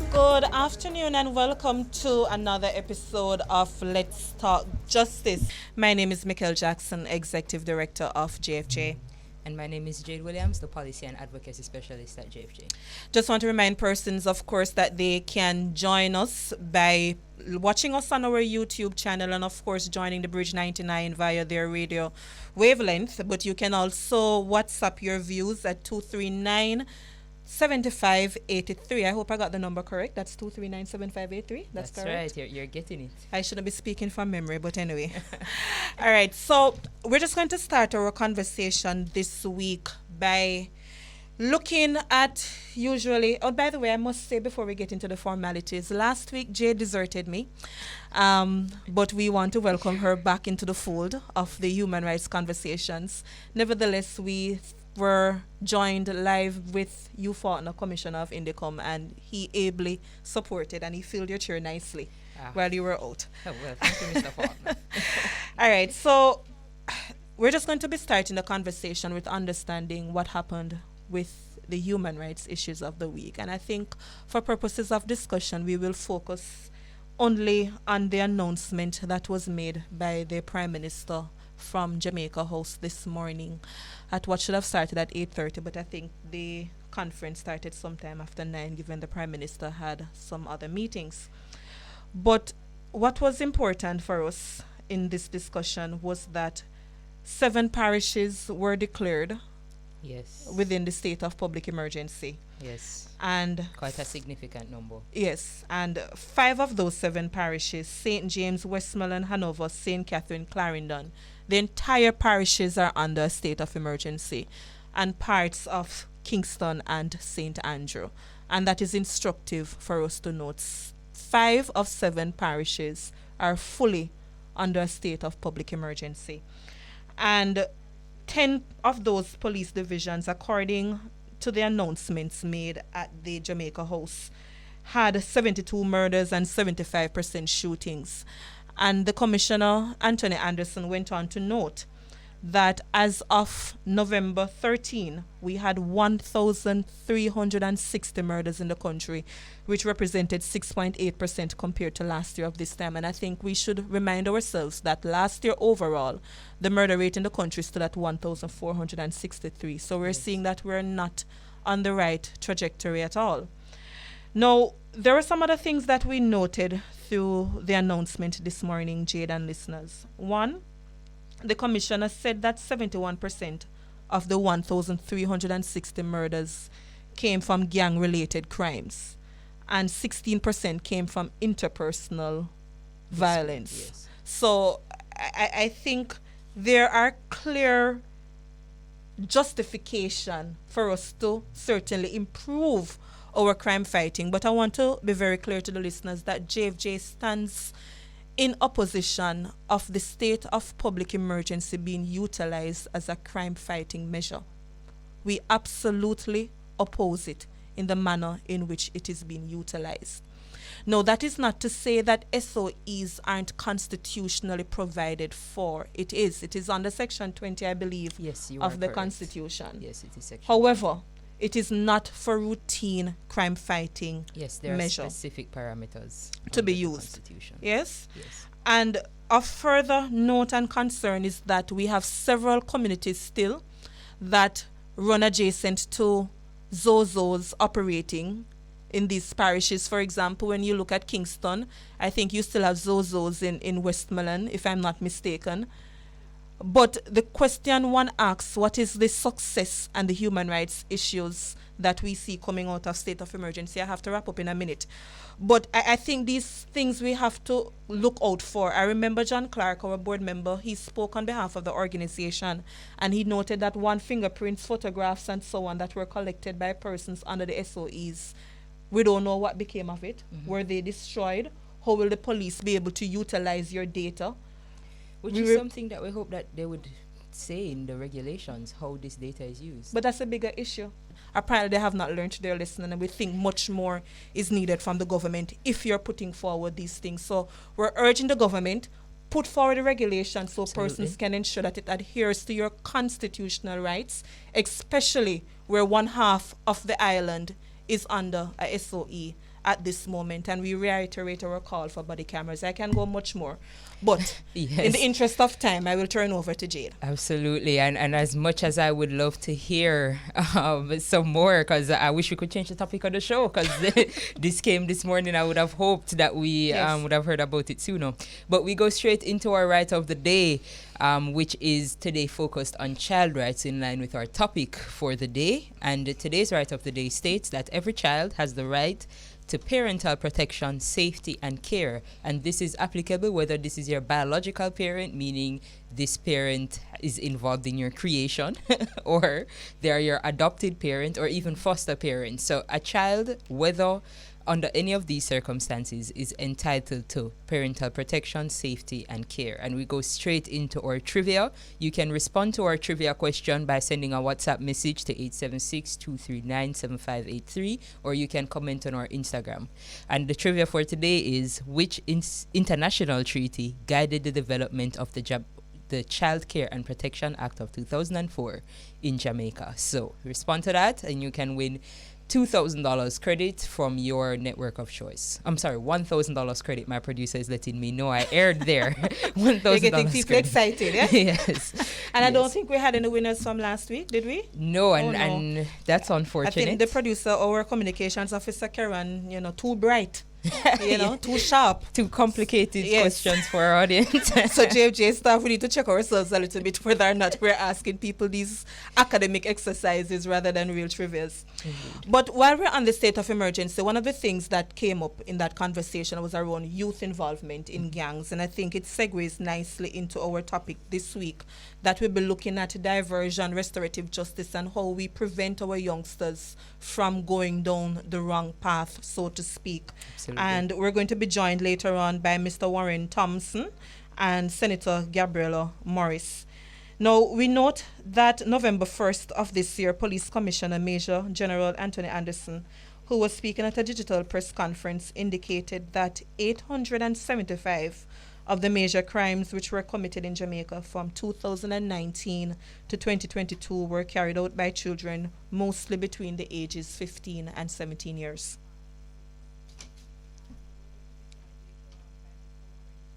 Good afternoon and welcome to another episode of Let's Talk Justice. My name is Mikkel Jackson, Executive Director of JFJ. And my name is Jade Williams, the Policy and Advocacy Specialist at JFJ. Just want to remind persons, of course, that they can join us by watching us on our YouTube channel and, of course, joining the Bridge 99 via their radio wavelength. But you can also WhatsApp your views at 239 7583. I hope I got the number correct. That's 2397583. That's correct. Right. You're getting it. I shouldn't be speaking from memory, but anyway. All right. So we're just going to start our conversation this week by looking at oh, by the way, I must say before we get into the formalities, last week Jay deserted me. But we want to welcome her back into the fold of the human rights conversations. Nevertheless, we were joined live with you, Faulkner, Commissioner of Indicom, and he ably supported and he filled your chair nicely while you were out. Oh, well, thank you, Mr. Faulkner. All right, so we're just going to be starting the conversation with understanding what happened with the human rights issues of the week. And I think for purposes of discussion, we will focus only on the announcement that was made by the Prime Minister from Jamaica House this morning at what should have started at 8:30, but I think the conference started sometime after 9, given the Prime Minister had some other meetings. But what was important for us in this discussion was that 7 parishes were declared within the state of public emergency. Yes. And quite a significant number. Yes, and 5 of those 7 parishes, St. James, Westmoreland, Hanover, St. Catherine, Clarendon, the entire parishes are under a state of emergency, and parts of Kingston and St. Andrew. And that is instructive for us to note. 5 of 7 parishes are fully under a state of public emergency. And 10 of those police divisions, according to the announcements made at the Jamaica House, had 72 murders and 75% shootings. And the Commissioner, Anthony Anderson, went on to note that as of November 13, we had 1,360 murders in the country, which represented 6.8% compared to last year of this time. And I think we should remind ourselves that last year overall, the murder rate in the country stood at 1,463. So we're seeing that we're not on the right trajectory at all. Now, there are some other things that we noted through the announcement this morning, Jade and listeners. One, the Commissioner said that 71% of the 1,360 murders came from gang-related crimes, and 16% came from interpersonal violence. Yes. So I think there are clear justification for us to certainly improve our crime fighting. But I want to be very clear to the listeners that JFJ stands in opposition of the state of public emergency being utilized as a crime fighting measure. We absolutely oppose it in the manner in which it is being utilized. No, that is not to say that SOEs aren't constitutionally provided for. It is. It is under Section 20, I believe, of the Constitution. Yes, it is Section However, it is not for routine crime fighting there measure. Are specific parameters to be used. Yes? And of further note and concern is that we have several communities still that run adjacent to Zozos operating in these parishes. For example, when you look at Kingston, I think you still have Zozos in Westmoreland, if I'm not mistaken. But the question one asks, what is the success and the human rights issues that we see coming out of state of emergency? I have to wrap up in a minute. But I think these things we have to look out for. I remember John Clark, our board member, he spoke on behalf of the organization, and he noted that fingerprints, photographs, and so on that were collected by persons under the SOEs, we don't know what became of it. Mm-hmm. Were they destroyed? How will the police be able to utilize your data? Which is something that we hope that they would say in the regulations, how this data is used. But that's a bigger issue. Apparently they have not learned their lesson, and we think much more is needed from the government if you're putting forward these things. So we're urging the government, put forward a regulation so persons can ensure that it adheres to your constitutional rights, especially where one half of the island is under a SOE at this moment, and we reiterate our call for body cameras. I can go much more, but yes. in the interest of time, I will turn over to Jade. Absolutely, and as much as I would love to hear some more, because I wish we could change the topic of the show, because this came this morning, I would have hoped that we would have heard about it sooner. But we go straight into our right of the day, which is today focused on child rights in line with our topic for the day. And today's right of the day states that every child has the right to parental protection, safety, and care. And this is applicable whether this is your biological parent, meaning this parent is involved in your creation, or they are your adopted parent, or even foster parent. So a child, whether under any of these circumstances, is entitled to parental protection, safety, and care. And we go straight into our trivia. You can respond to our trivia question by sending a WhatsApp message to 876-239-7583, or you can comment on our Instagram. And the trivia for today is, which international treaty guided the development of the Child Care and Protection Act of 2004 in Jamaica? So respond to that and you can win $2,000 credit from your network of choice. I'm sorry, $1,000 credit. My producer is letting me know I erred there. $1,000 You're getting people excited, yeah? Yes. And I don't think we had any winners from last week, did we? No, and that's unfortunate. I think the producer, our communications officer, Karen, too bright. Too sharp. Too complicated questions for our audience. So JFJ staff, we need to check ourselves a little bit whether or not we're asking people these academic exercises rather than real trivias. Mm-hmm. But while we're on the state of emergency, one of the things that came up in that conversation was around youth involvement in gangs. And I think it segues nicely into our topic this week, that we'll be looking at diversion, restorative justice, and how we prevent our youngsters from going down the wrong path, so to speak. Absolutely. And we're going to be joined later on by Mr. Warren Thompson and Senator Gabriella Morris. Now, we note that November 1st of this year, Police Commissioner Major General Anthony Anderson, who was speaking at a digital press conference, indicated that 875 of the major crimes which were committed in Jamaica from 2019 to 2022 were carried out by children, mostly between the ages 15 and 17 years.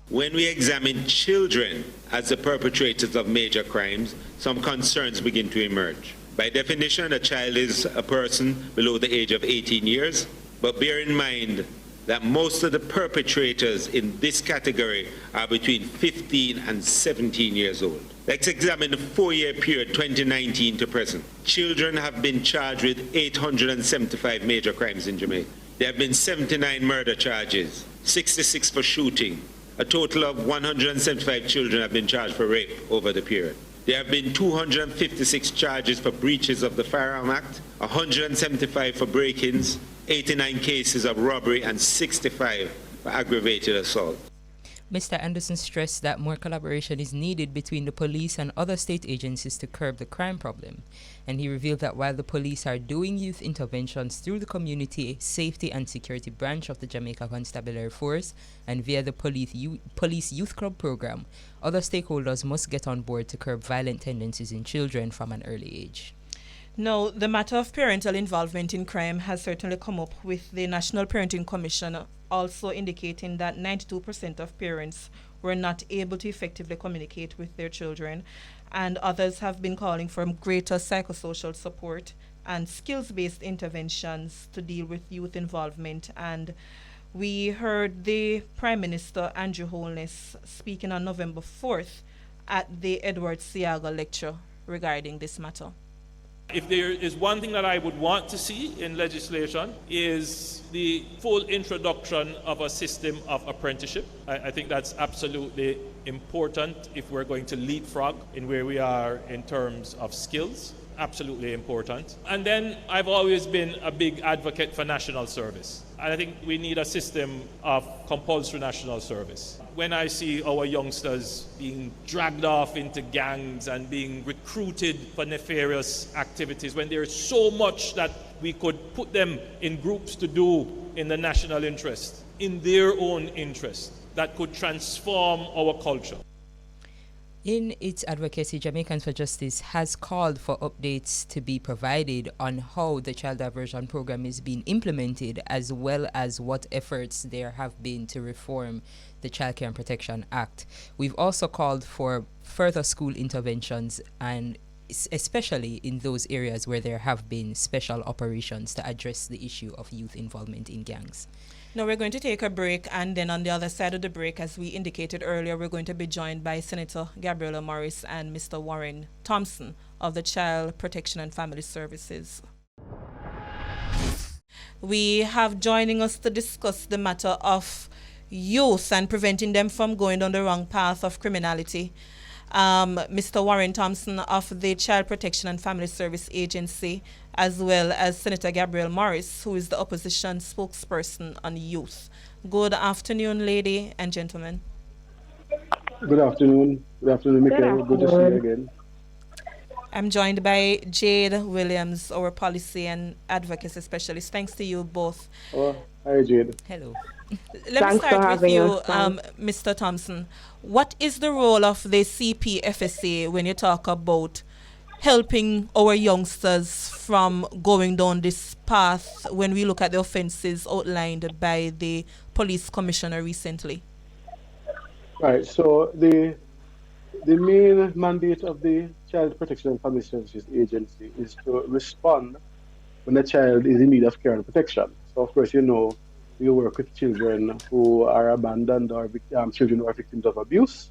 When we examine children as the perpetrators of major crimes, some concerns begin to emerge. By definition, a child is a person below the age of 18 years, but bear in mind that most of the perpetrators in this category are between 15 and 17 years old. Let's examine the 4-year period, 2019 to present. Children have been charged with 875 major crimes in Jamaica. There have been 79 murder charges, 66 for shooting. A total of 175 children have been charged for rape over the period. There have been 256 charges for breaches of the Firearm Act, 175 for break-ins, 89 cases of robbery, and 65 for aggravated assault. Mr. Anderson stressed that more collaboration is needed between the police and other state agencies to curb the crime problem. And he revealed that while the police are doing youth interventions through the Community Safety and Security Branch of the Jamaica Constabulary Force and via the Police Youth Club program, other stakeholders must get on board to curb violent tendencies in children from an early age. Now, the matter of parental involvement in crime has certainly come up, with the National Parenting Commission also indicating that 92% of parents were not able to effectively communicate with their children, and others have been calling for greater psychosocial support and skills-based interventions to deal with youth involvement. And we heard the Prime Minister, Andrew Holness, speaking on November 4th at the Edward Siaga lecture regarding this matter. If there is one thing that I would want to see in legislation, is the full introduction of a system of apprenticeship. I think that's absolutely important if we're going to leapfrog in where we are in terms of skills. Absolutely important. And then I've always been a big advocate for national service. And I think we need a system of compulsory national service. When I see our youngsters being dragged off into gangs and being recruited for nefarious activities, when there's so much that we could put them in groups to do in the national interest, in their own interest, that could transform our culture. In its advocacy, Jamaicans for Justice has called for updates to be provided on how the child diversion program is being implemented, as well as what efforts there have been to reform the Child Care and Protection Act. We've also called for further school interventions, and especially in those areas where there have been special operations to address the issue of youth involvement in gangs. Now we're going to take a break, and then on the other side of the break, as we indicated earlier, we're going to be joined by Senator Gabriela Morris and Mr. Warren Thompson of the Child Protection and Family Services. We have joining us to discuss the matter of youth and preventing them from going down the wrong path of criminality. Mr. Warren Thompson of the Child Protection and Family Service Agency, as well as Senator Gabriel Morris, who is the opposition spokesperson on youth. Good afternoon, lady and gentlemen. Good afternoon. Good afternoon, Michael. Good to see you again. I'm joined by Jade Williams, our policy and advocacy specialist. Thanks to you both. Oh, hi, Jade. Hello. Let me start with you, Mr. Thompson. What is the role of the CPFSA when you talk about helping our youngsters from going down this path when we look at the offenses outlined by the police commissioner recently? Right, so the main mandate of the Child Protection and Family Services Agency is to respond when a child is in need of care and protection. So, of course, you know, we work with children who are abandoned or children who are victims of abuse,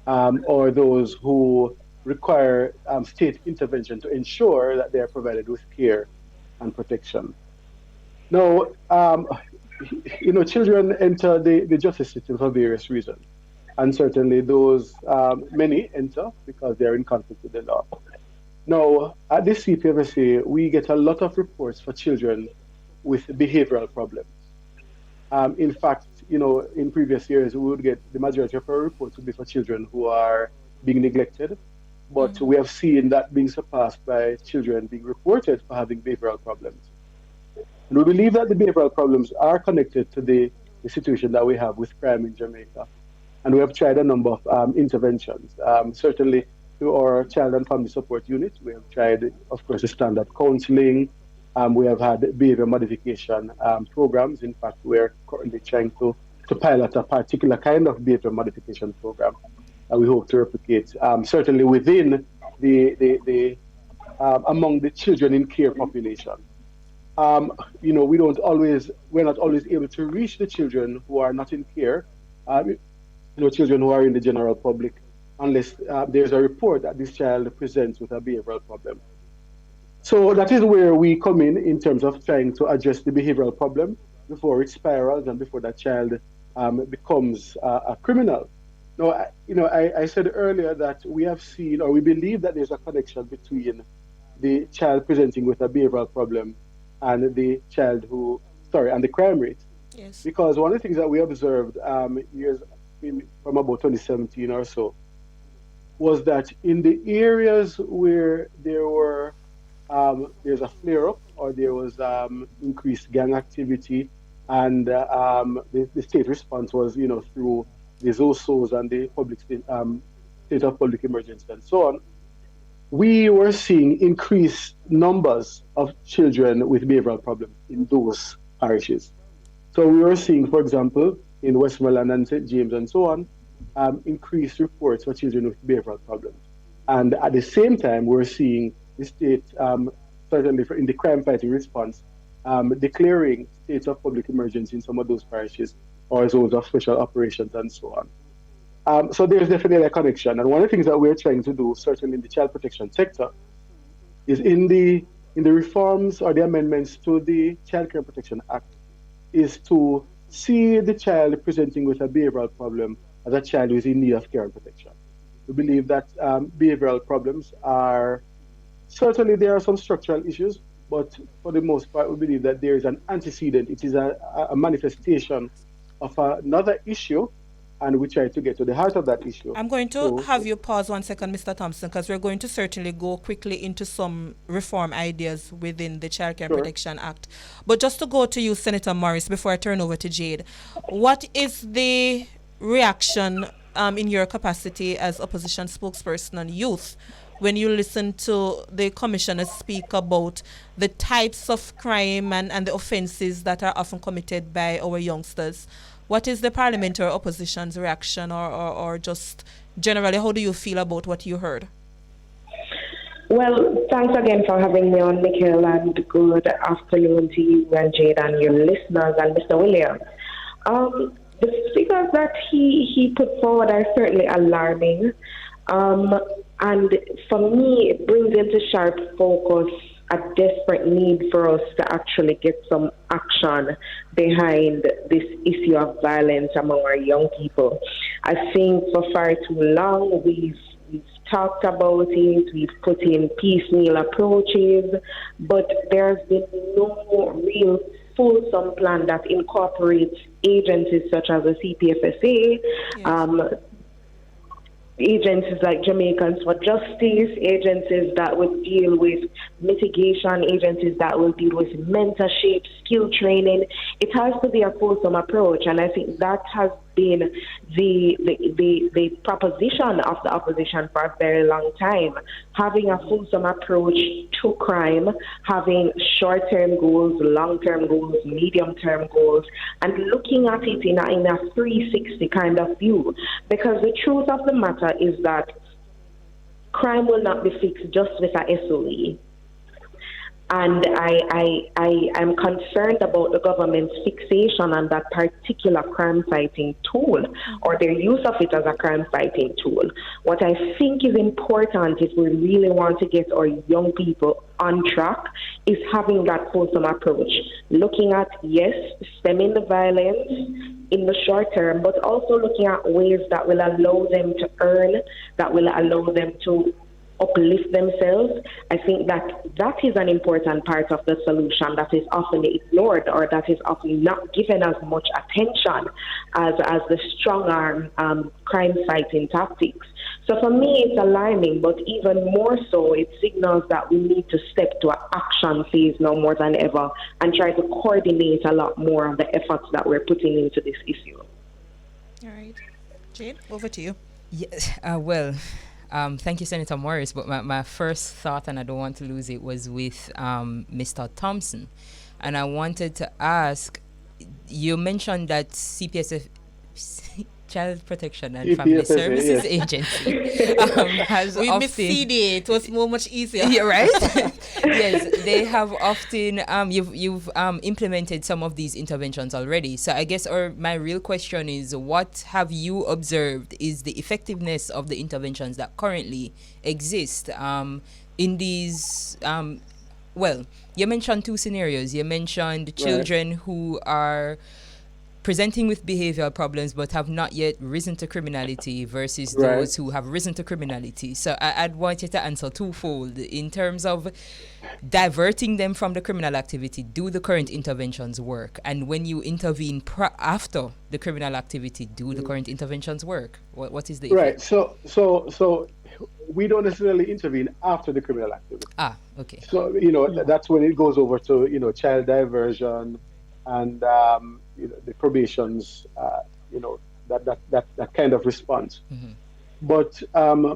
or those who require state intervention to ensure that they are provided with care and protection. Now, you know, children enter the justice system for various reasons. And certainly those, many enter because they're in conflict with the law. Now, at the CPFSA, we get a lot of reports for children with behavioral problems. In fact, you know, in previous years, we would get the majority of our reports would be for children who are being neglected. But we have seen that being surpassed by children being reported for having behavioral problems. And we believe that the behavioral problems are connected to the situation that we have with crime in Jamaica. And we have tried a number of interventions. Certainly through our Child and Family Support Unit, we have tried, of course, the standard counseling. We have had behavior modification programs. In fact, we're currently trying to pilot a particular kind of behavior modification program that we hope to replicate, certainly within the among the children in care population. You know, we're not always able to reach the children who are not in care, you know, children who are in the general public, unless there's a report that this child presents with a behavioral problem. So that is where we come in terms of trying to address the behavioral problem before it spirals and before that child becomes a criminal. Now, you know, I said earlier that we have seen, or we believe that there's a connection between the child presenting with a behavioral problem and the child and the crime rate. Yes. Because one of the things that we observed from about 2017 or so was that in the areas where there were there's a flare-up or there was increased gang activity, and the state response was, you know, through the ZOSOs and the public state of public emergency and so on, we were seeing increased numbers of children with behavioral problems in those parishes. So we were seeing, for example, in Westmoreland and St. James and so on, increased reports for children with behavioral problems. And at the same time, we're seeing the state, certainly in the crime fighting response, declaring states of public emergency in some of those parishes or zones of special operations and so on. So there's definitely a connection. And one of the things that we're trying to do, certainly in the child protection sector, is in the reforms or the amendments to the Child Care and Protection Act, is to see the child presenting with a behavioral problem as a child who is in need of care and protection. We believe that behavioral problems are, certainly there are some structural issues, but for the most part, we believe that there is an antecedent. It is a manifestation of another issue, and we try to get to the heart of that issue. I'm going to have you pause 1 second, Mr. Thompson, because we're going to certainly go quickly into some reform ideas within the Child Care Protection Act. But just to go to you, Senator Morris, before I turn over to Jade, what is the reaction in your capacity as opposition spokesperson on youth, when you listen to the commissioners speak about the types of crime and the offences that are often committed by our youngsters, what is the parliamentary opposition's reaction, or just generally, how do you feel about what you heard? Well, thanks again for having me on, Mikhail, and good afternoon to you and Jade and your listeners and Mr. Williams. The figures that he put forward are certainly alarming. And for me, it brings into sharp focus a desperate need for us to actually get some action behind this issue of violence among our young people. I think for far too long we've talked about it, we've put in piecemeal approaches, but there's been no real fulsome plan that incorporates agencies such as the CPFSA, yes. Agencies like Jamaicans for Justice, agencies that would deal with mitigation, agencies that will deal with mentorship, skill training. It has to be a fulsome approach, and I think that has been the proposition of the opposition for a very long time. Having a fulsome approach to crime, having short-term goals, long-term goals, medium-term goals, and looking at it in a 360 kind of view. Because the truth of the matter is that crime will not be fixed just with a SOE. And I am concerned about the government's fixation on that particular crime-fighting tool, or their use of it as a crime-fighting tool. What I think is important if we really want to get our young people on track is having that fulsome approach. Looking at, yes, stemming the violence in the short term, but also looking at ways that will allow them to earn, that will allow them to uplift themselves. I think that is an important part of the solution that is often ignored, or that is often not given as much attention as the strong arm crime fighting tactics. So for me, it's alarming, but even more so, it signals that we need to step to an action phase now more than ever and try to coordinate a lot more of the efforts that we're putting into this issue. All right. Jade, over to you. Yes, thank you, Senator Morris. But my first thought, and I don't want to lose it, was with Mr. Thompson. And I wanted to ask, you mentioned that CPSF, Child Protection and Family Services Agency, has we often... missed CD. It was much easier. Yeah, right? Yes, they have often... You've implemented some of these interventions already. So I guess my real question is, what have you observed is the effectiveness of the interventions that currently exist in these... you mentioned two scenarios. You mentioned children who are presenting with behavioral problems but have not yet risen to criminality versus those who have risen to criminality. So I'd want you to answer twofold. In terms of diverting them from the criminal activity, do the current interventions work? And when you intervene after the criminal activity, do the current interventions work? What is the effect? Right. So we don't necessarily intervene after the criminal activity. Okay. So, that's when it goes over to, child diversion and, the probations, that kind of response. Mm-hmm. But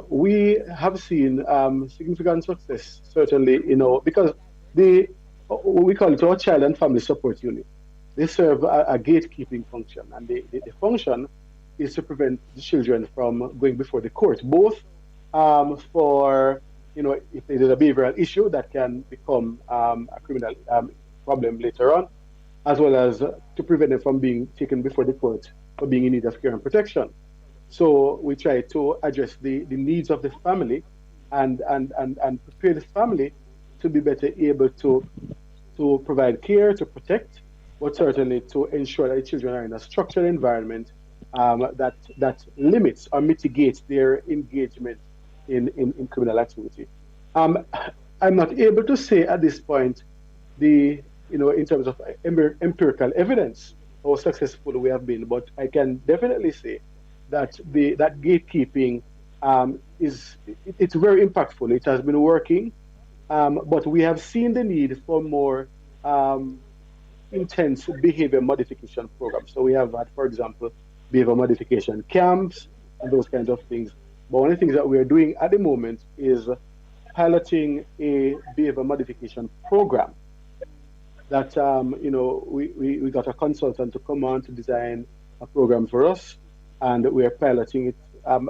we have seen significant success, certainly, because we call it our Child and Family Support Unit. They serve a gatekeeping function, and the function is to prevent the children from going before the court, both for, if there is a behavioral issue that can become a criminal problem later on, as well as to prevent them from being taken before the court for being in need of care and protection. So we try to address the needs of the family and prepare the family to be better able to provide care, to protect, but certainly to ensure that the children are in a structured environment that limits or mitigates their engagement in criminal activity. I'm not able to say at this point in terms of empirical evidence how successful we have been, but I can definitely say that that gatekeeping it's very impactful. It has been working, but we have seen the need for more intense behavior modification programs. So we have had, for example, behavior modification camps, and those kinds of things. But one of the things that we're doing at the moment is piloting a behavior modification program that, we got a consultant to come on to design a program for us, and we're piloting it.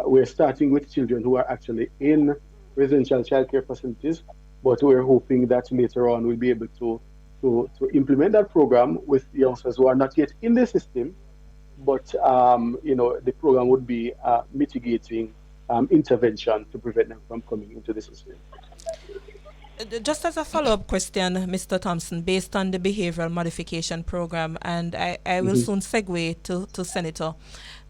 We're starting with children who are actually in residential childcare facilities, but we're hoping that later on we'll be able to implement that program with youngsters who are not yet in the system, but the program would be mitigating intervention to prevent them from coming into the system. Just as a follow-up question, Mr. Thompson, based on the behavioral modification program, and I will soon segue to Senator,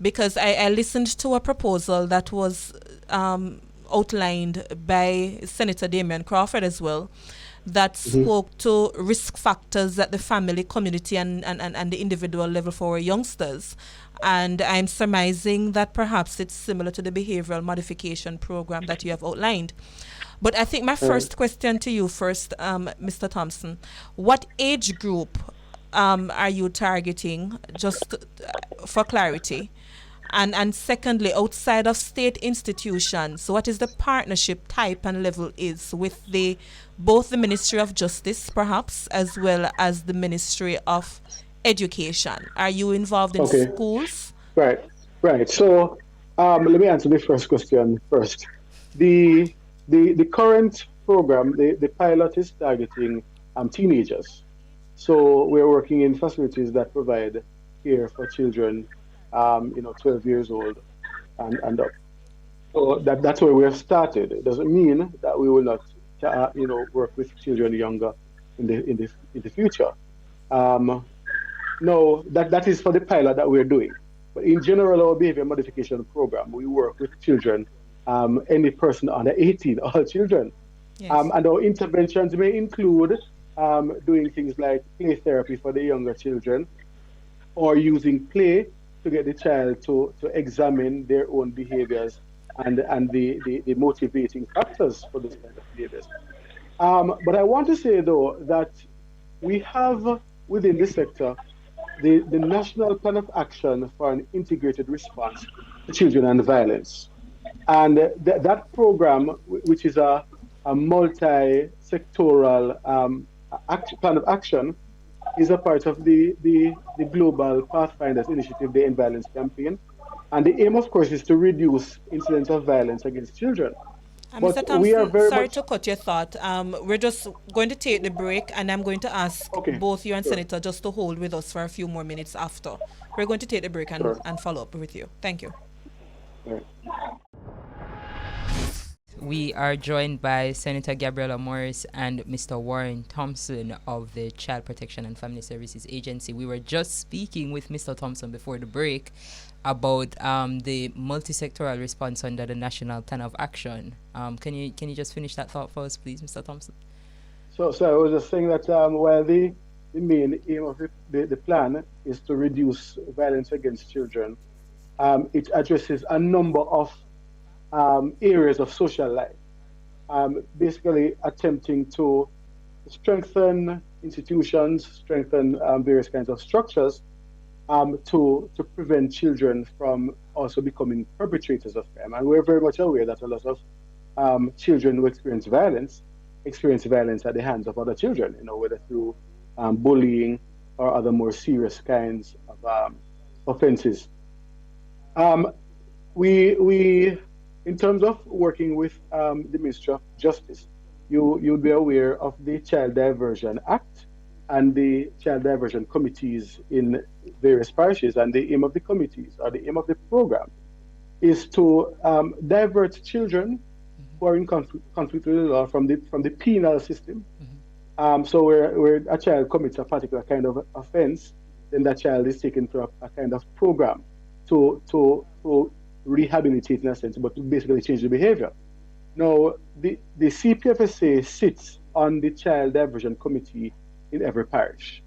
because I listened to a proposal that was outlined by Senator Damian Crawford as well, that spoke to risk factors at the family, community, and the individual level for youngsters. And I'm surmising that perhaps it's similar to the behavioral modification program that you have outlined. But I think my first question to you first, Mr. Thompson, what age group are you targeting, just for clarity? And secondly, outside of state institutions, what is the partnership type and level is with both the Ministry of Justice, perhaps, as well as the Ministry of Education? Are you involved in schools? Right. So let me answer the first question first. The current program, the pilot is targeting teenagers. So we're working in facilities that provide care for children 12 years old and up. So that's where we have started. It doesn't mean that we will not, work with children younger in the future. No, that is for the pilot that we're doing. But in general, our behavior modification program, we work with children, any person under 18, all children. Yes. And our interventions may include doing things like play therapy for the younger children, or using play to get the child to examine their own behaviors and the motivating factors for those kind of behaviors. But I want to say, though, that we have within this sector the National Plan of Action for an Integrated Response to Children and Violence. And that program, which is a multi-sectoral plan of action, is a part of the Global Pathfinders Initiative, the End Violence Campaign. And the aim, of course, is to reduce incidents of violence against children. Mr. Thompson, sorry to cut your thought. We're just going to take the break, and I'm going to ask both you and Senator just to hold with us for a few more minutes after. We're going to take the break and follow up with you. Thank you. Right. We are joined by Senator Gabriella Morris and Mr. Warren Thompson of the Child Protection and Family Services Agency. We were just speaking with Mr. Thompson before the break about the multi-sectoral response under the National Plan of Action. Can you just finish that thought for us, please, Mr. Thompson? So I was just saying that while the main aim of the plan is to reduce violence against children, it addresses a number of areas of social life, basically attempting to strengthen institutions, strengthen various kinds of structures to prevent children from also becoming perpetrators of crime. And we're very much aware that a lot of children who experience violence at the hands of other children, whether through bullying or other more serious kinds of offenses. We in terms of working with the Ministry of Justice, you'd be aware of the Child Diversion Act and the Child Diversion Committees in various parishes. And the aim of the committees, or the aim of the program, is to divert children who are in conflict with the law from the penal system. So where a child commits a particular kind of offense, then that child is taken to a kind of program to rehabilitate in a sense, but to basically change the behavior. Now, the CPFSA sits on the Child Diversion Committee in every parish,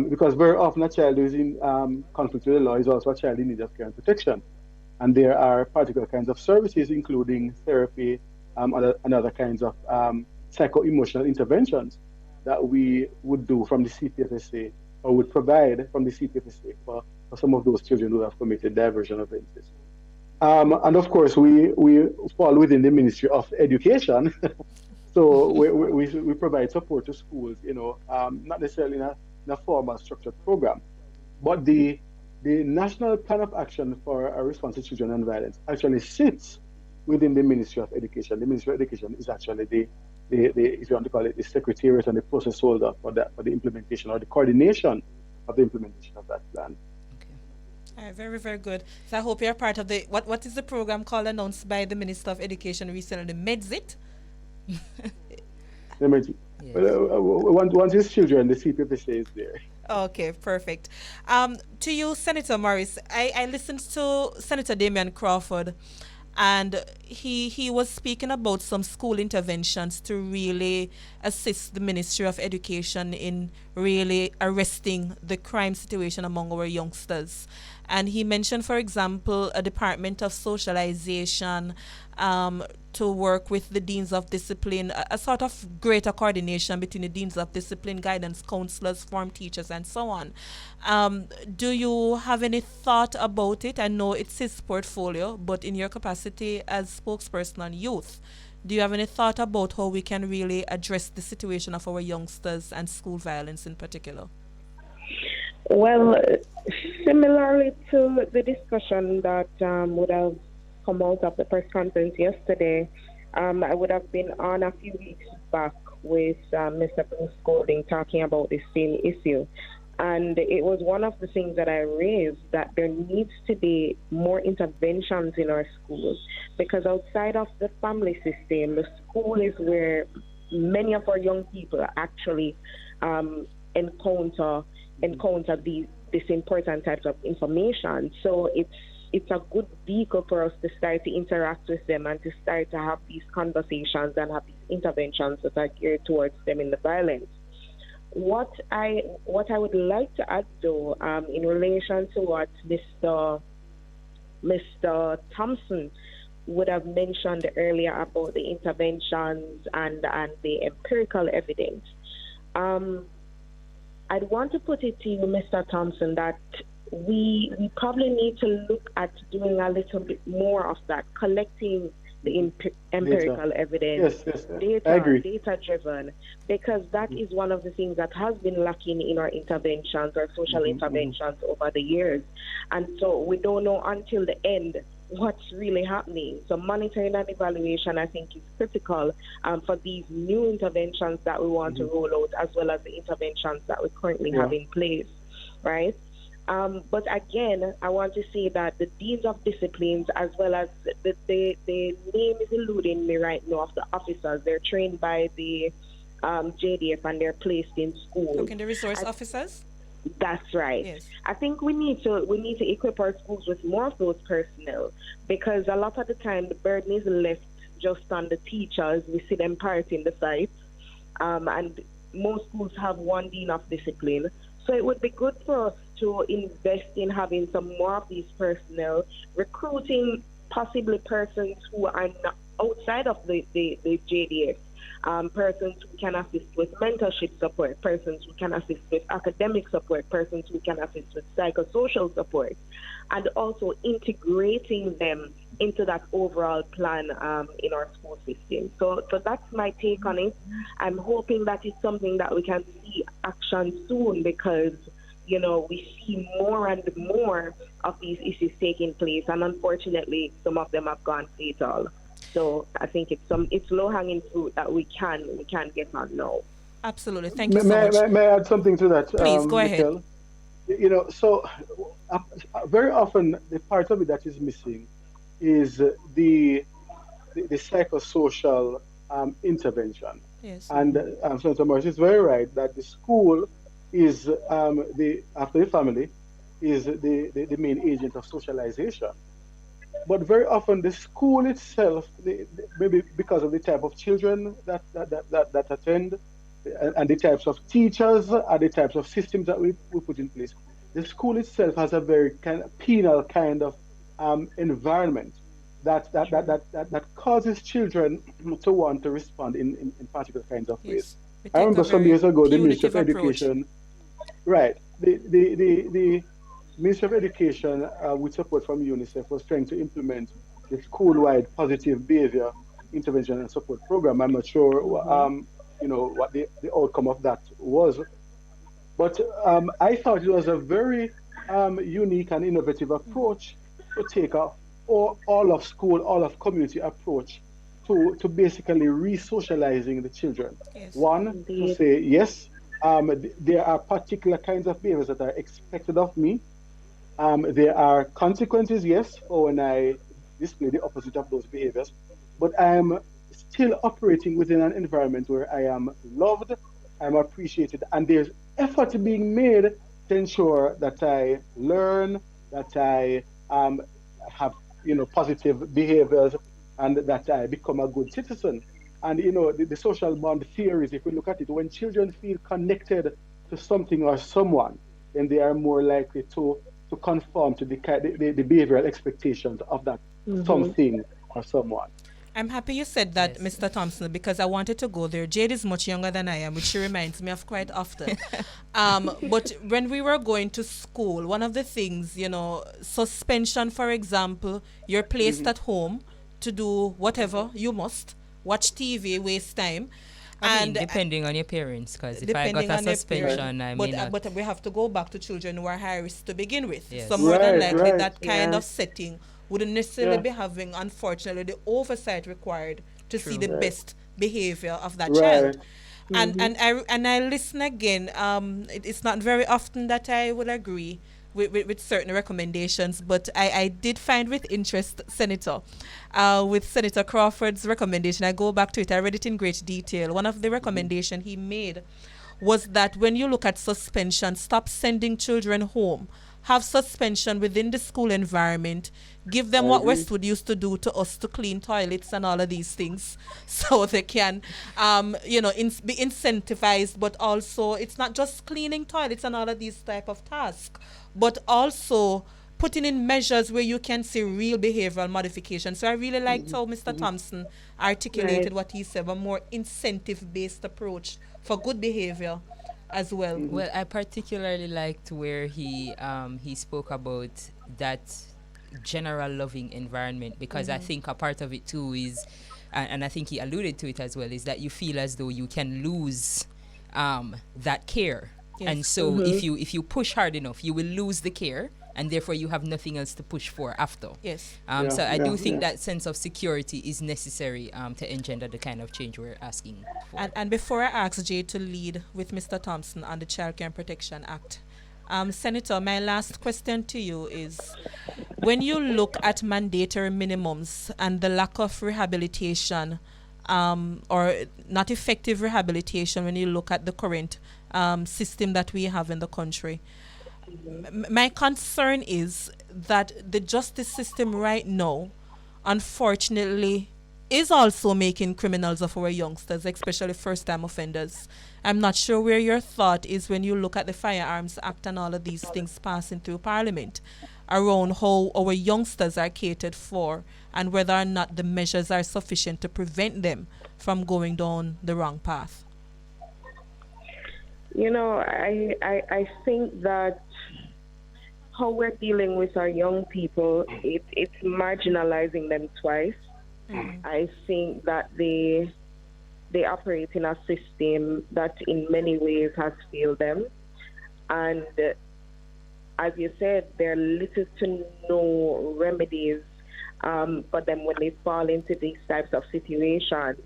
because very often a child who is in conflict with the law is also a child in need of care and protection. And there are particular kinds of services, including therapy and other kinds of psycho-emotional interventions that we would do from the CPFSA, or would provide from the CPFSA for some of those children who have committed diversion offenses. And of course, we fall within the Ministry of Education. So we provide support to schools, not necessarily in a formal structured program, but the National Plan of Action for a Response to Children and Violence actually sits within the Ministry of Education. The Ministry of Education is actually if you want to call it, the secretariat and the process holder for the implementation or the coordination of the implementation of that plan. All right, very, very good. So I hope you're part of the, what is the program called announced by the Minister of Education recently, the MEDSIT? Yes. Once his children, the CPFSA is there. Okay, perfect. To you, Senator Morris, I listened to Senator Damian Crawford, and he was speaking about some school interventions to really assist the Ministry of Education in really arresting the crime situation among our youngsters. And he mentioned, for example, a Department of Socialization to work with the Deans of Discipline, a sort of greater coordination between the Deans of Discipline, guidance counselors, form teachers, and so on. Do you have any thought about it? I know it's his portfolio, but in your capacity as spokesperson on youth, do you have any thought about how we can really address the situation of our youngsters and school violence in particular? Well, similarly to the discussion that would have come out of the press conference yesterday, I would have been on a few weeks back with Mr. Bruce Golding talking about the same issue. And it was one of the things that I raised, that there needs to be more interventions in our schools, because outside of the family system, the school is where many of our young people actually encounter this important types of information. So it's a good vehicle for us to start to interact with them and to start to have these conversations and have these interventions that are geared towards them in the violence. What I would like to add, though, in relation to what Mr. Thompson would have mentioned earlier about the interventions and the empirical evidence, I'd want to put it to you, Mr. Thompson, that we probably need to look at doing a little bit more of that, collecting the empirical evidence, data-driven, because that is one of the things that has been lacking in our interventions, our social interventions over the years. And so we don't know until the end what's really happening. So monitoring and evaluation, I think, is critical for these new interventions that we want to roll out, as well as the interventions that we currently have in place, right? But again, I want to say that the Deans of Disciplines, as well as the name is eluding me right now of the officers, they're trained by the JDF and they're placed in schools. Okay, the resource officers? That's right. Yes. I think we need to equip our schools with more of those personnel, because a lot of the time the burden is left just on the teachers. We see them parting the sites, and most schools have one Dean of Discipline. So it would be good for us to invest in having some more of these personnel, recruiting possibly persons who are not outside of the JDF, persons who can assist with mentorship support, persons who can assist with academic support, persons who can assist with psychosocial support, and also integrating them into that overall plan in our school system. So that's my take on it. I'm hoping that it's something that we can see action soon, because we see more and more of these issues taking place, and unfortunately some of them have gone fatal. So I think it's low-hanging fruit that we can get on now. Absolutely. Thank you so much. May I add something to that? Please, go ahead. So very often the part of it that is missing is the psychosocial intervention. Yes. And Senator Morris is very right that the school is after the family is the main agent of socialization. But very often the school itself, maybe because of the type of children that attend, and the types of teachers and the types of systems that we put in place, the school itself has a very kind of penal kind of environment that causes children to want to respond in particular kinds of ways. I remember some years ago, the Ministry of Education, right? The Ministry of Education, with support from UNICEF, was trying to implement the school-wide positive behavior intervention and support program. I'm not sure, what the outcome of that was, but I thought it was a very unique and innovative approach to take a all of school, all of community approach to basically re-socializing the children. Yes. One, to say, yes, there are particular kinds of behaviors that are expected of me. There are consequences, yes, for when I display the opposite of those behaviors, but I'm still operating within an environment where I am loved, I'm appreciated, and there's effort being made to ensure that I learn, that I have positive behaviors, and that I become a good citizen. And the social bond theories, if we look at it, when children feel connected to something or someone, then they are more likely to conform to the behavioral expectations of that something or someone. I'm happy you said that, yes, Mr. Thompson, because I wanted to go there. Jade is much younger than I am, which she reminds me of quite often. But when we were going to school, one of the things, suspension, for example, you're placed at home to do whatever you must, watch TV, waste time. I mean, depending on your parents, because if I got a suspension, I may not. But we have to go back to children who are high risk to begin with. Yes. So more than likely, that kind of setting wouldn't necessarily be having, unfortunately, the oversight required to see the best behavior of that child. And I listen again. It's not very often that I will agree with certain recommendations, but I did find with interest, Senator, with Senator Crawford's recommendation. I go back to it. I read it in great detail. One of the recommendations he made was that when you look at suspension, stop sending children home. Have suspension within the school environment. Give them what Westwood used to do to us, to clean toilets and all of these things, so they can, be incentivized. But also, it's not just cleaning toilets and all of these type of tasks, but also putting in measures where you can see real behavioral modification. So I really liked how Mr. Thompson articulated what he said, a more incentive-based approach for good behavior as well. Well, I particularly liked where he spoke about that general loving environment, because I think a part of it too is, and I think he alluded to it as well, is that you feel as though you can lose that care. Yes. And so if you push hard enough, you will lose the care, and therefore you have nothing else to push for after. Yes. So I do think that sense of security is necessary to engender the kind of change we're asking for. And before I ask Jay to lead with Mr. Thompson on the Child Care and Protection Act, Senator, my last question to you is, when you look at mandatory minimums and the lack of rehabilitation, or not effective rehabilitation, when you look at the current system that we have in the country, my concern is that the justice system right now, unfortunately, is also making criminals of our youngsters, especially first-time offenders. I'm not sure where your thought is when you look at the Firearms Act and all of these things passing through Parliament around how our youngsters are catered for and whether or not the measures are sufficient to prevent them from going down the wrong path. I think that how we're dealing with our young people, it's marginalizing them twice. I think that they operate in a system that in many ways has failed them. And as you said, there are little to no remedies for them when they fall into these types of situations.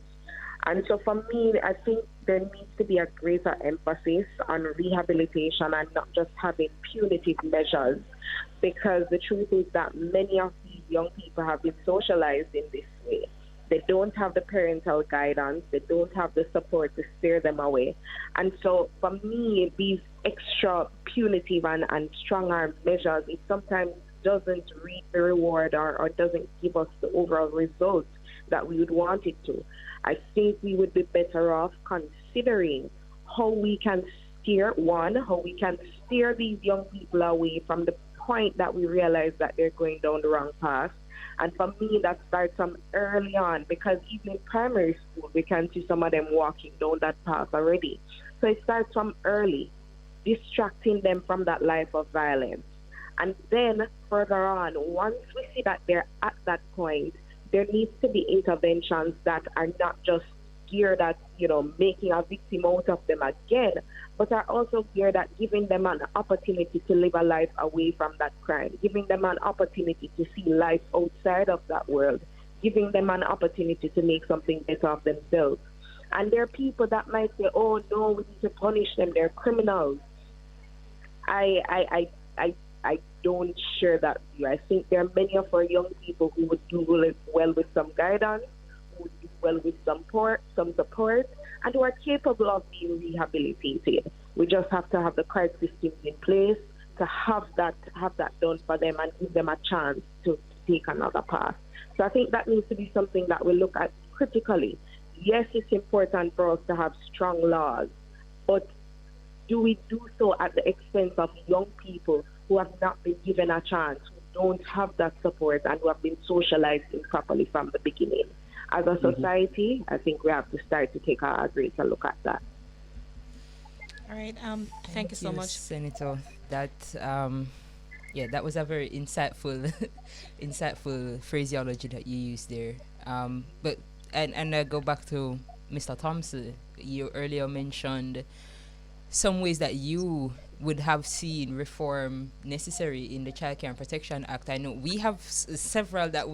And so for me, I think there needs to be a greater emphasis on rehabilitation and not just having punitive measures, because the truth is that many of these young people have been socialized in this way. They don't have the parental guidance. They don't have the support to steer them away. And so for me, these extra punitive and strong-arm measures, it sometimes doesn't reap the reward or doesn't give us the overall result that we would want it to. I think we would be better off considering how we can steer these young people away from the point that we realize that they're going down the wrong path. And for me, that starts from early on, because even in primary school, we can see some of them walking down that path already. So it starts from early, distracting them from that life of violence. And then further on, once we see that they're at that point, there needs to be interventions that are not just geared at, making a victim out of them again, but are also geared at giving them an opportunity to live a life away from that crime, giving them an opportunity to see life outside of that world, giving them an opportunity to make something better of themselves. And there are people that might say, oh, no, we need to punish them, they're criminals. I don't share that view. I think there are many of our young people who would do well with some guidance, who would do well with some support, and who are capable of being rehabilitated. We just have to have the correct systems in place to have that done for them and give them a chance to take another path. So I think that needs to be something that we look at critically. Yes, it's important for us to have strong laws, but do we do so at the expense of young people who have not been given a chance, who don't have that support, and who have been socialized improperly from the beginning? As a society, I think we have to start to take a greater look at that. All right. Thank you so much, Senator. That that was a very insightful phraseology that you used there. But I go back to Mr. Thompson. You earlier mentioned some ways that you would have seen reform necessary in the Child Care and Protection Act. I know we have several that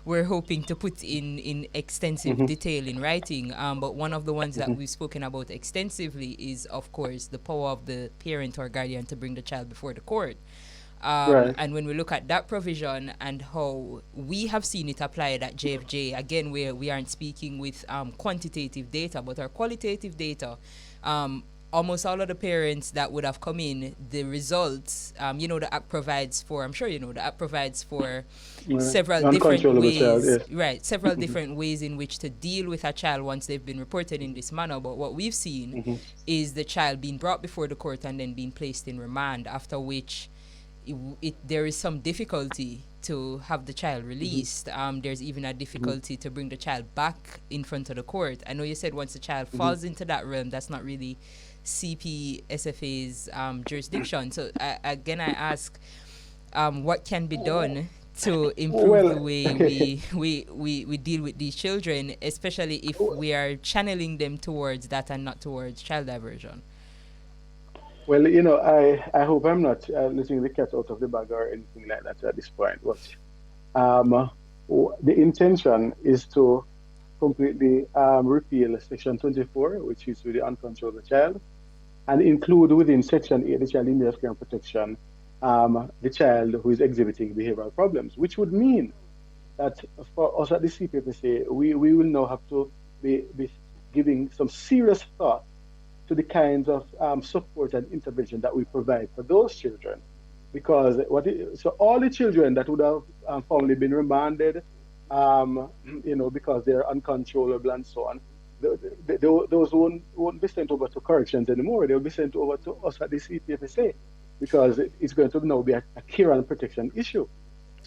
we're hoping to put in extensive detail in writing. But one of the ones that we've spoken about extensively is, of course, the power of the parent or guardian to bring the child before the court. Right. And when we look at that provision and how we have seen it applied at JFJ, again, we aren't speaking with quantitative data, but our qualitative data. Almost all of the parents that would have come in, the results, the act provides for, I'm sure the act provides for several different ways, child, yes. Right, several different ways in which to deal with a child once they've been reported in this manner. But what we've seen is the child being brought before the court and then being placed in remand, after which there is some difficulty to have the child released. There's even a difficulty to bring the child back in front of the court. I know you said once the child falls into that realm, that's not really CPFSA's jurisdiction. So again, I ask, what can be done to improve the way we deal with these children, especially if we are channeling them towards that and not towards child diversion? Well, I hope I'm not letting the cat out of the bag or anything like that at this point. But the intention is to completely repeal Section 24, which is with the uncontrolled child, and include within Section 8, the child in need of care and protection, the child who is exhibiting behavioral problems, which would mean that for us at the CPFSA, we will now have to be giving some serious thought to the kinds of support and intervention that we provide for those children. Because so all the children that would have formerly been remanded, because they're uncontrollable and so on, those won't be sent over to corrections anymore. They'll be sent over to us at the CPFSA, because it's going to now be a care and protection issue.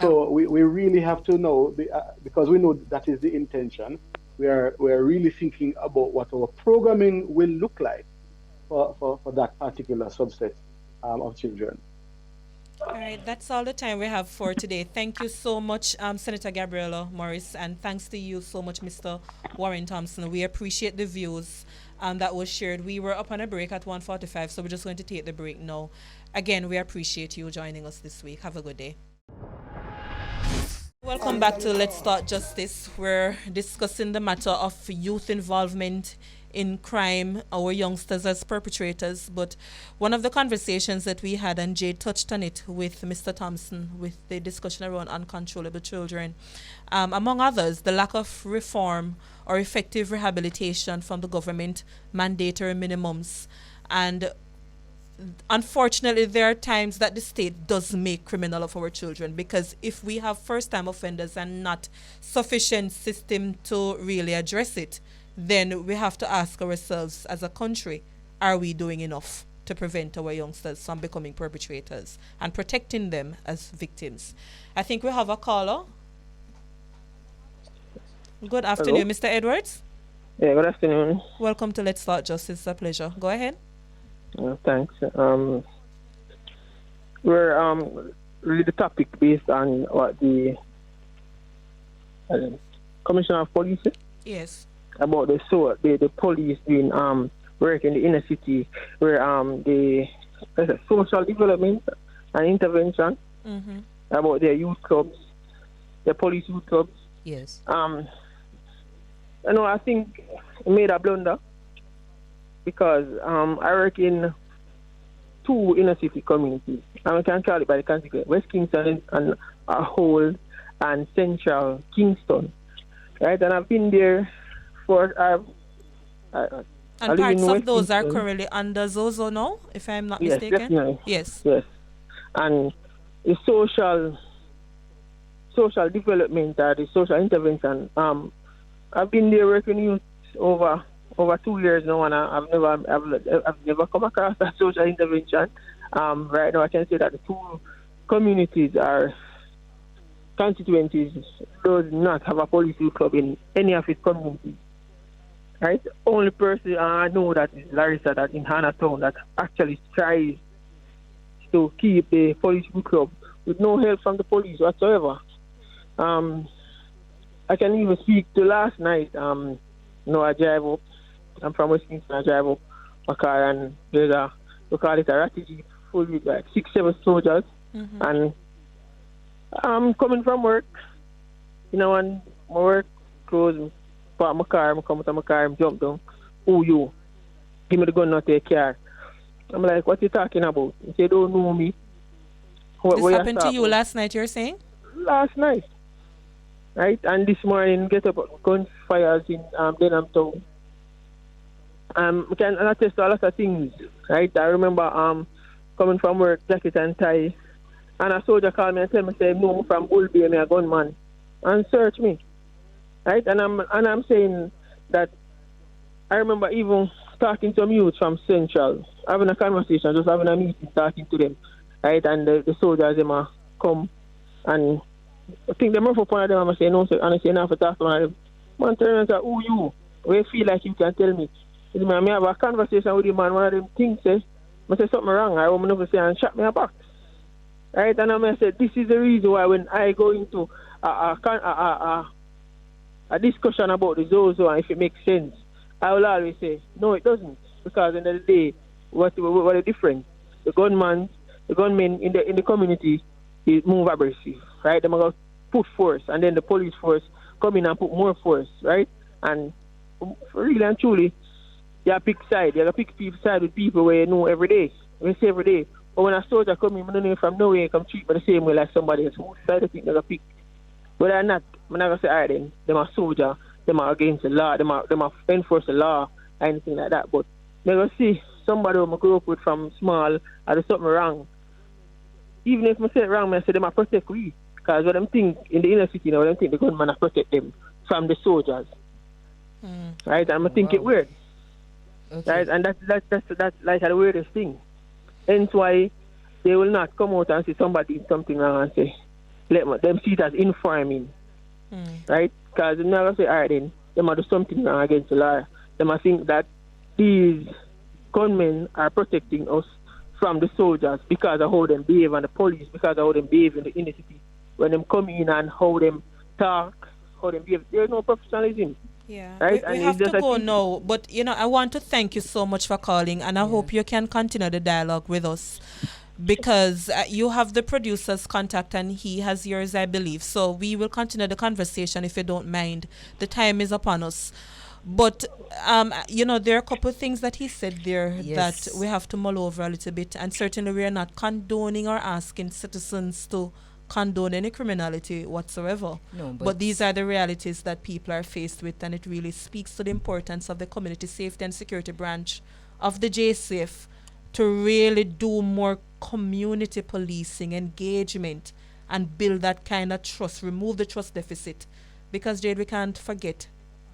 So we really have to know, because we know that is the intention. We're really thinking about what our programming will look like for that particular subset of children. All right, that's all the time we have for today. Thank you so much, Senator Gabriella Morris, and thanks to you so much, Mr. Warren Thompson. We appreciate the views that was shared. We were up on a break at 1:45, so we're just going to take the break now. Again, we appreciate you joining us this week. Have a good day. Welcome back to Let's Start Justice. We're discussing the matter of youth involvement in crime, our youngsters as perpetrators. But one of the conversations that we had, and Jade touched on it with Mr. Thompson, with the discussion around uncontrollable children, among others, the lack of reform or effective rehabilitation from the government, mandatory minimums. And unfortunately, there are times that the state does make criminal of our children, because if we have first-time offenders and not sufficient system to really address it, then we have to ask ourselves as a country, are we doing enough to prevent our youngsters from becoming perpetrators and protecting them as victims? I think we have a caller. Good afternoon, Hello? Mr. Edwards. Yeah, good afternoon. Welcome to Let's Start Justice. It's a pleasure. Go ahead. Thanks. We're read the topic based on what the Commissioner of Police said. Yes. About the police doing work in the inner city where the social development and intervention about their youth clubs, the police youth clubs. Yes. I think he made a blunder because I work in 2 inner city communities, and we can call it by the consequence: West Kingston and Hull and Central Kingston, right? And I've been there for and parts of those Kingston. Are currently under Zozo now, if I'm not mistaken. Definitely. Yes. And the social development or the social intervention. I've been there working youth over 2 years now, and I've never come across that social intervention. Right now, I can say that the 2 communities are constituencies does not have a police youth club in any of its communities. Right? Only person I know that is Larissa, that in Hannahtown, that actually tries to keep the police youth club with no help from the police whatsoever. I can even speak to last night. I drive up. I'm from West Kingston. I drive up my car, and there's we call it a ratty jeep full with like 6-7 soldiers. And I'm coming from work, and my work closed, park my car, I come out of my car, I jump down. Who you? Give me the gun, not take care. I'm like, what you talking about? He said, don't know me. This happened to you last night, you're saying? Last night. Right? And this morning, get up gunfires in Denham Town. We can attest to a lot of things, right? I remember coming from work, jacket and tie, and a soldier called me and tell me, say, no, I'm from Bull Bay, I'm a gunman, and search me, right? And I'm saying that I remember even talking to some youth from Central, having a conversation, just having a meeting, talking to them, right? And the soldiers, them come, and I think they move up one of them, and I say, no, sir, and I say, now to talk to one of them. Man, turn and say, who you? Where you feel like you can tell me? I have a conversation with him, and one of them things say, I say something wrong, I want to say, and shot me a box. Right? And I said, this is the reason why when I go into a discussion about the Zozo, and if it makes sense, I will always say, no, it doesn't. Because at the end of the day, what the difference? The gunmen in the community is move aggressive, right? They're going to put force, and then the police force come in and put more force, right? And really and truly, you pick side. You pick side with people where you know every day. We say every day. But when a soldier come in, I don't know from nowhere, come treat me the same way like somebody else. Who side I think they're going to pick? But they're not. I'm not going to say, all right then, they're a soldier, they're against the law, they're enforce the law, anything like that. But they're going to see somebody who I grew up with from small, or there's something wrong. Even if I say it wrong, I say they might protect we. Because what them think in the inner city, what them think the gunman will protect them from the soldiers. Right? And I think it weird. Okay. Right? And that's like the weirdest thing. Hence why they will not come out and say somebody did something wrong and say, let them see it as informing. Right? Because they're not going to say, all right then, they might do something wrong against the law. They might think that these gunmen are protecting us from the soldiers because of how them behave, and the police because of how them behave in the inner city. When them come in and how them talk, how them behave, there's no professionalism. Yeah, right? we have to go now, but I want to thank you so much for calling, and I hope you can continue the dialogue with us, because you have the producer's contact and he has yours, I believe. So we will continue the conversation if you don't mind. The time is upon us. But, there are a couple of things that he said there that we have to mull over a little bit, and certainly we are not condoning or asking citizens to condone any criminality whatsoever. No, but these are the realities that people are faced with, and it really speaks to the importance of the community safety and security branch of the JSAF to really do more community policing, engagement, and build that kind of trust, remove the trust deficit. Because, Jade, we can't forget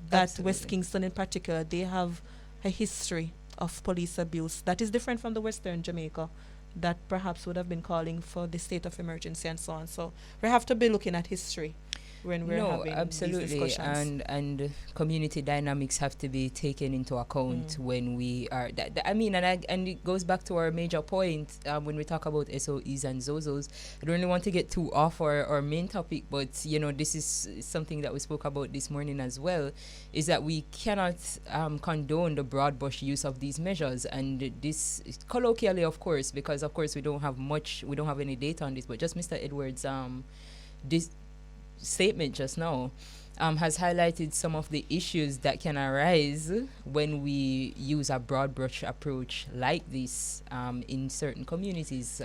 that West Kingston in particular, they have a history of police abuse that is different from the Western Jamaica that perhaps would have been calling for the state of emergency and so on. So we have to be looking at history. when we're having absolutely. these discussions. And community dynamics have to be taken into account when we are. I mean, and it goes back to our major point when we talk about SOEs and ZOZOs. I don't really want to get too off our main topic, but this is something that we spoke about this morning as well. Is that we cannot condone the broad brush use of these measures, and this colloquially, of course, because of course we don't have any data on this, but just Mr. Edwards' this statement just now has highlighted some of the issues that can arise when we use a broad brush approach like this in certain communities.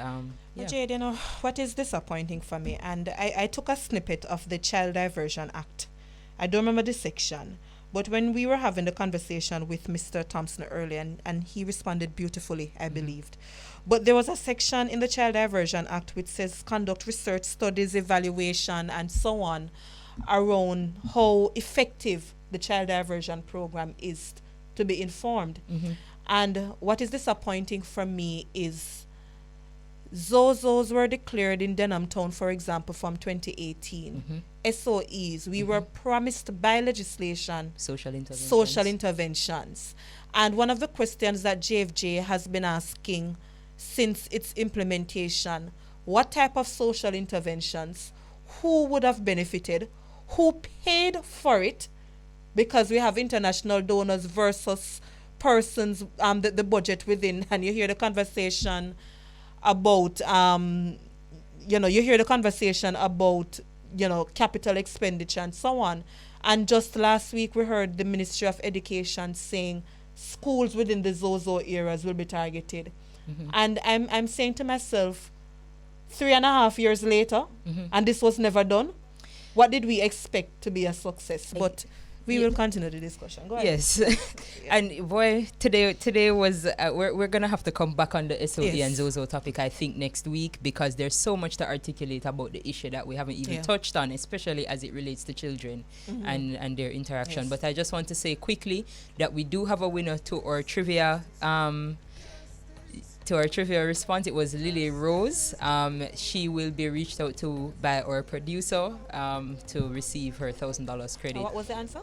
Jade, what is disappointing for me, and I took a snippet of the Child Diversion Act. I don't remember the section, but when we were having the conversation with Mr. Thompson earlier, and he responded beautifully, I believed. But there was a section in the Child Diversion Act which says conduct research, studies, evaluation, and so on around how effective the child diversion program is to be informed. And what is disappointing for me is ZOZOs were declared in Denham Town, for example, from 2018. SOEs, we were promised by legislation social interventions. And one of the questions that JFJ has been asking since its implementation, what type of social interventions, who would have benefited, who paid for it, because we have international donors versus persons, the budget within, and you hear the conversation about, capital expenditure and so on. And just last week we heard the Ministry of Education saying schools within the ZOZO areas will be targeted. And I'm saying to myself, 3.5 years later, and this was never done. What did we expect to be a success? But we will continue the discussion. Go ahead. Yes. And boy, today was, we're going to have to come back on the SOE and ZOZO topic, I think, next week, because there's so much to articulate about the issue that we haven't even touched on, especially as it relates to children and their interaction. But I just want to say quickly that we do have a winner to our trivia response. It was Lily Rose. She will be reached out to by our producer to receive her $1,000 credit. What was the answer?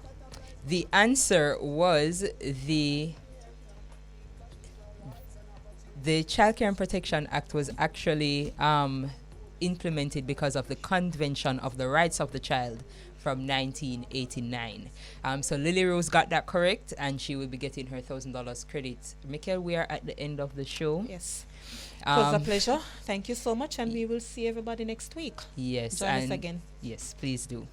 The answer was the Child Care and Protection Act was actually implemented because of the Convention of the Rights of the Child from 1989. So Lily Rose got that correct, and she will be getting her $1,000 credit. Mikhail, we are at the end of the show. Yes. It was a pleasure. Thank you so much, and we will see everybody next week. Yes. Join us again. Yes, please do.